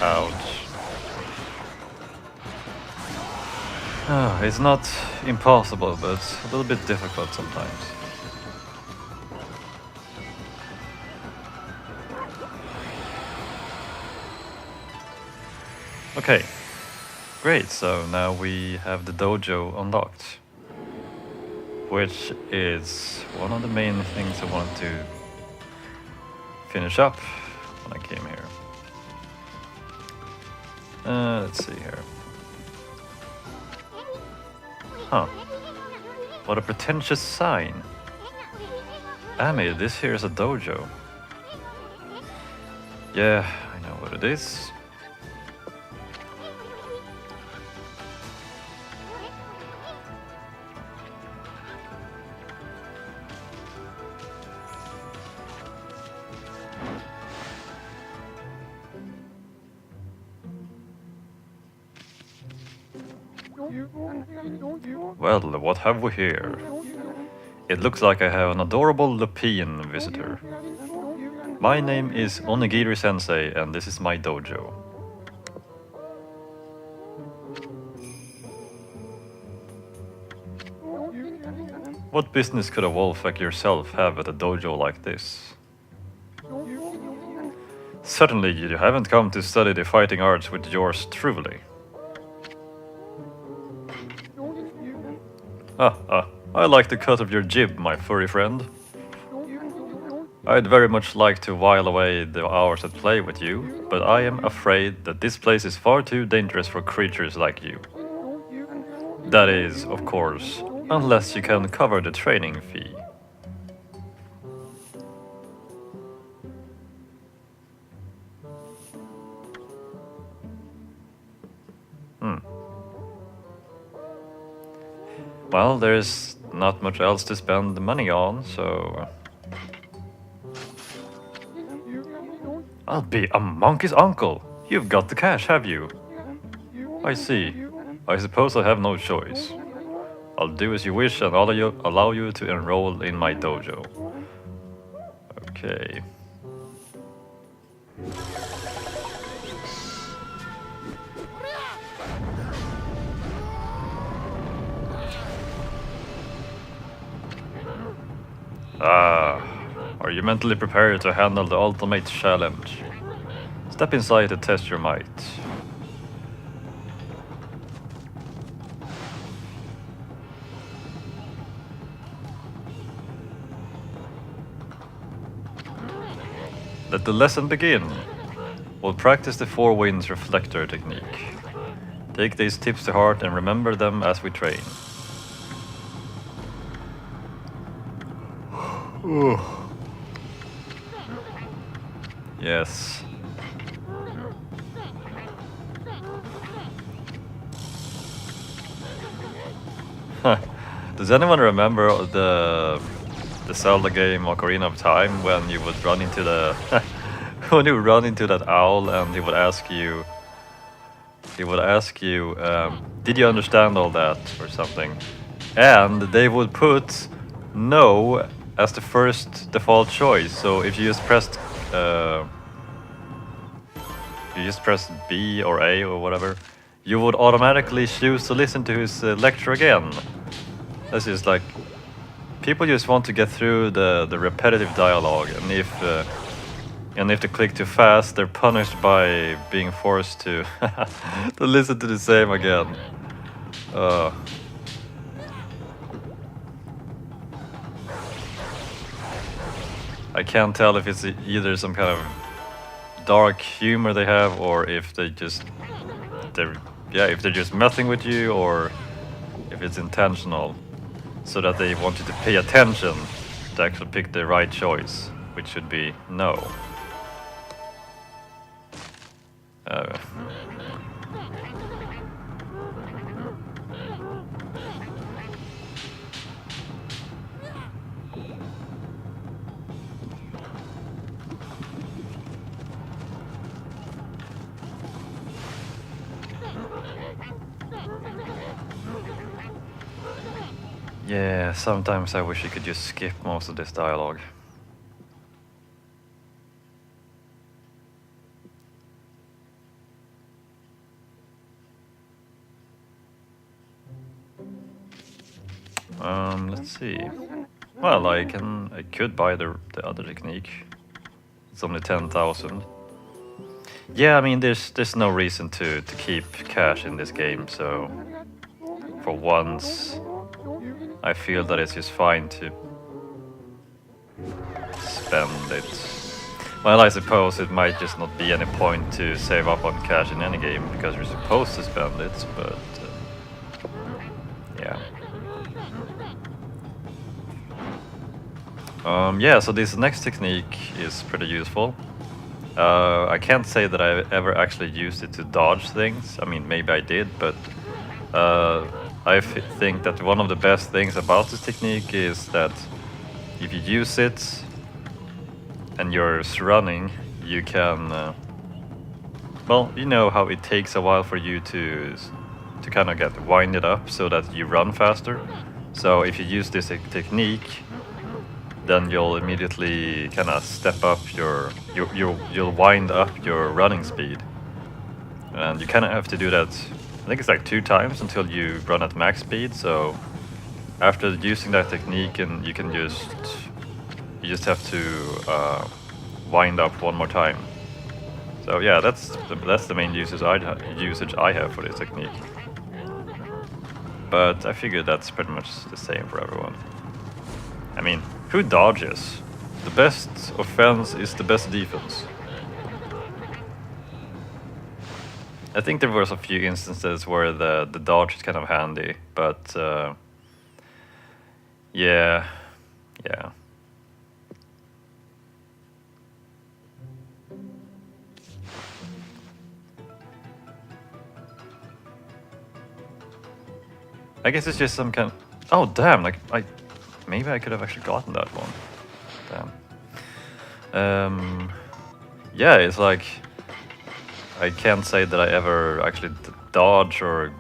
Ouch. It's not impossible, but a little bit difficult sometimes. Okay, great, so now we have the dojo unlocked, which is one of the main things I wanted to finish up when I came here. Let's see here. Huh. What a pretentious sign. Ami, this here is a dojo. Yeah, I know what it is. Well, what have we here? It looks like I have an adorable Lupin visitor. My name is Onigiri-sensei, and this is my dojo. What business could a wolf like yourself have at a dojo like this? Certainly you haven't come to study the fighting arts with yours truly. I like the cut of your jib, my furry friend. I'd very much like to while away the hours at play with you, but I am afraid that this place is far too dangerous for creatures like you. That is, of course, unless you can cover the training fee. Well, there's not much else to spend the money on, so... I'll be a monkey's uncle. You've got the cash, have you? I see. I suppose I have no choice. I'll do as you wish and allow you to enroll in my dojo. Okay. Are you mentally prepared to handle the ultimate challenge? Step inside to test your might. Let the lesson begin. We'll practice the Four Winds reflector technique. Take these tips to heart and remember them as we train. Yes. Does anyone remember the Zelda game Ocarina of Time when you would run into the when you run into that owl and he would ask you did you understand all that or something? And they would put no as the first default choice. So if you just pressed B or A or whatever, you would automatically choose to listen to his lecture again. That's just like, people just want to get through the repetitive dialogue, and if they click too fast, they're punished by being forced to to listen to the same again. I can't tell if it's either some kind of dark humor they have, or if they're just messing with you, or if it's intentional, so that they want you to pay attention to actually pick the right choice, which should be no. Yeah, sometimes I wish you could just skip most of this dialogue. Let's see. Well, I could buy the other technique. It's only 10,000. Yeah, I mean, there's no reason to keep cash in this game, so for once, I feel that it's just fine to spend it. Well, I suppose it might just not be any point to save up on cash in any game because you're supposed to spend it, but yeah. Yeah, so this next technique is pretty useful. I can't say that I ever actually used it to dodge things. I mean, maybe I did, but I think that one of the best things about this technique is that if you use it and you're running, you can, well, you know how it takes a while for you to kind of get winded up so that you run faster. So if you use this technique, then you'll immediately kind of step up you'll wind up your running speed, and you kind of have to do that. I think it's like 2 times until you run at max speed. So after using that technique, and you just have to wind up 1 more time. So yeah, that's the main usage I have for this technique. But I figured that's pretty much the same for everyone. I mean, who dodges? The best offense is the best defense. I think there was a few instances where the dodge is kind of handy, but yeah. I guess it's just some kind. Oh damn! Like maybe I could have actually gotten that one. Damn. Yeah, it's like I can't say that I ever actually dodge or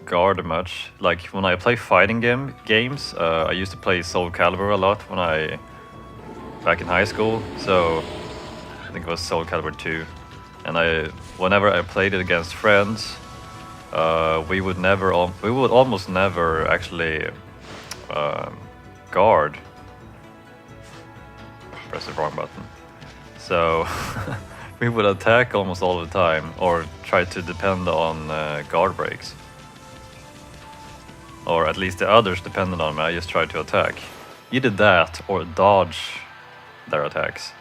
guard much. Like when I play fighting games, I used to play Soul Calibur a lot back in high school. So I think it was Soul Calibur 2, and whenever I played it against friends, we would almost never actually guard. Press the wrong button. So we would attack almost all the time, or try to depend on guard breaks. Or at least the others depended on me. I just tried to attack. Either that or dodge their attacks.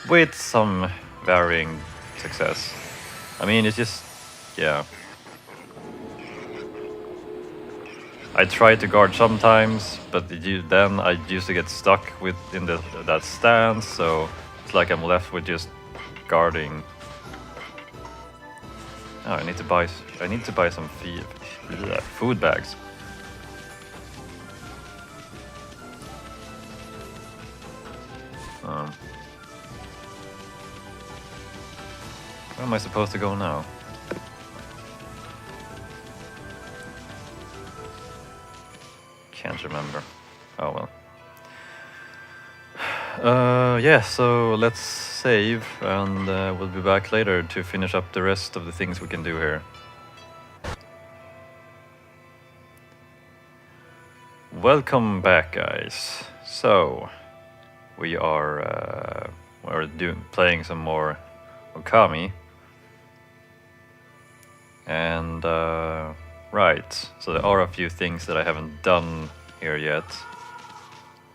With some varying success. I mean, it's just, yeah. I tried to guard sometimes, but then I used to get stuck in that stance, so it's like I'm left with just guarding. Oh, I need to buy some food bags. Where am I supposed to go now? Can't remember. Oh well. Yeah, so let's save, and we'll be back later to finish up the rest of the things we can do here. Welcome back, guys. So we are playing some more Okami, and right, so there are a few things that I haven't done here yet.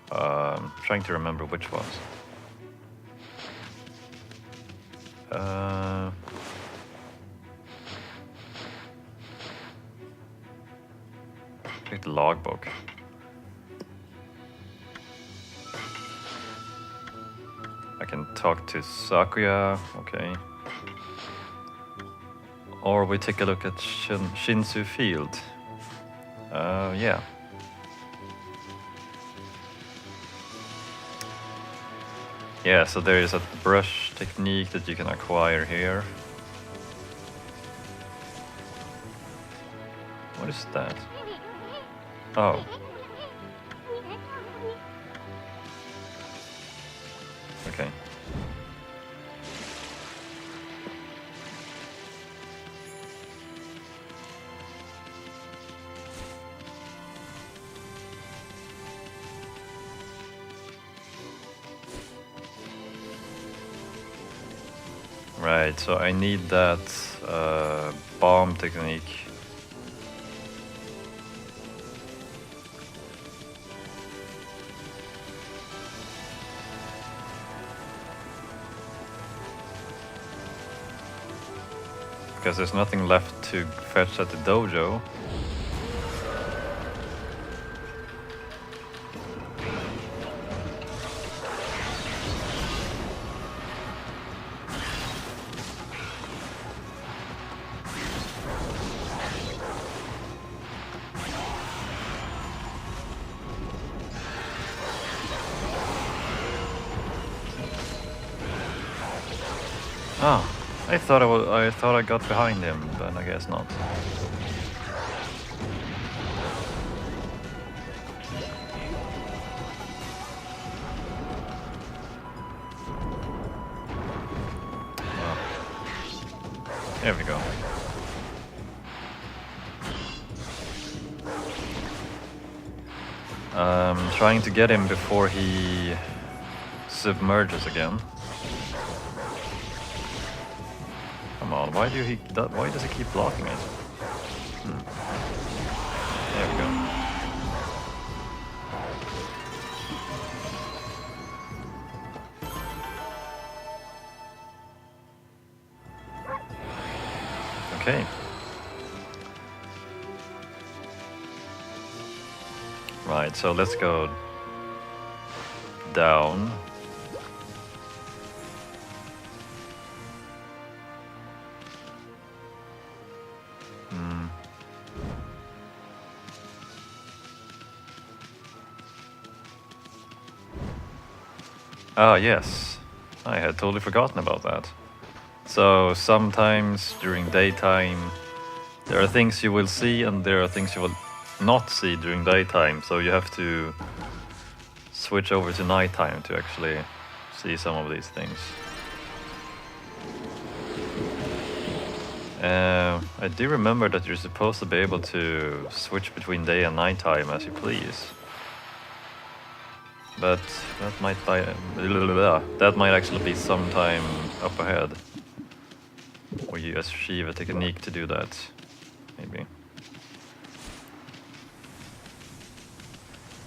Trying to remember which ones. Check the logbook. I can talk to Sakuya, okay. Or we take a look at Shinsu Field. Yeah. Yeah, so there is a brush technique that you can acquire here. What is that? Oh. Okay. Right, so I need that bomb technique. Because there's nothing left to fetch at the dojo. Oh, I thought I got behind him, but I guess not. Well, there we go. Trying to get him before he submerges again. Come on, why does he keep blocking it? There we go. Okay. Right, so let's go down. Ah, yes. I had totally forgotten about that. So sometimes during daytime there are things you will see and there are things you will not see during daytime, so you have to switch over to nighttime to actually see some of these things. I do remember that you're supposed to be able to switch between day and nighttime as you please. But that might actually be sometime up ahead, where you achieve a technique to do that, maybe.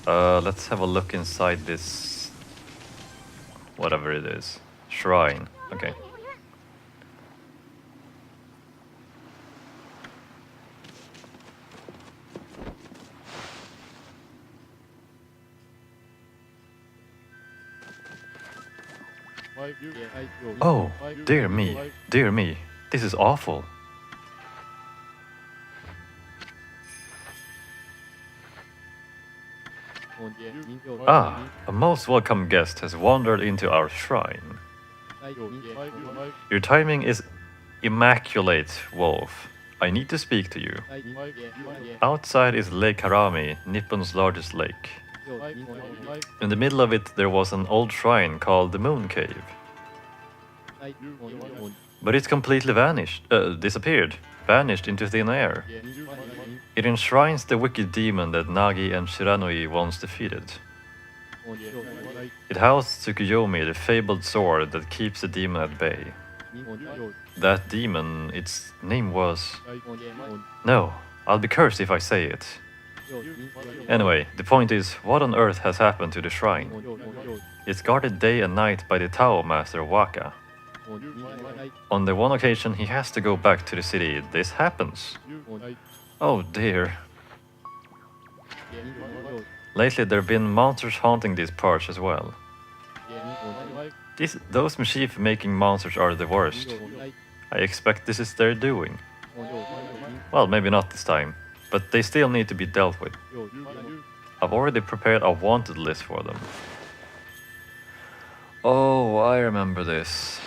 Let's have a look inside this, whatever it is, shrine. Okay. Oh, dear me, this is awful. Ah, a most welcome guest has wandered into our shrine. Your timing is immaculate, Wolf. I need to speak to you. Outside is Lake Harami, Nippon's largest lake. In the middle of it there was an old shrine called the Moon Cave. But it's completely disappeared, vanished into thin air. It enshrines the wicked demon that Nagi and Shiranui once defeated. It housed Tsukuyomi, the fabled sword that keeps the demon at bay. That demon, its name was... No, I'll be cursed if I say it. Anyway, the point is, what on earth has happened to the shrine? It's guarded day and night by the Tao Master Waka. On the one occasion he has to go back to the city, this happens. Oh dear. Lately there have been monsters haunting these parts as well. Those mischief-making monsters are the worst. I expect this is their doing. Well, maybe not this time, but they still need to be dealt with. I've already prepared a wanted list for them. Oh, I remember this.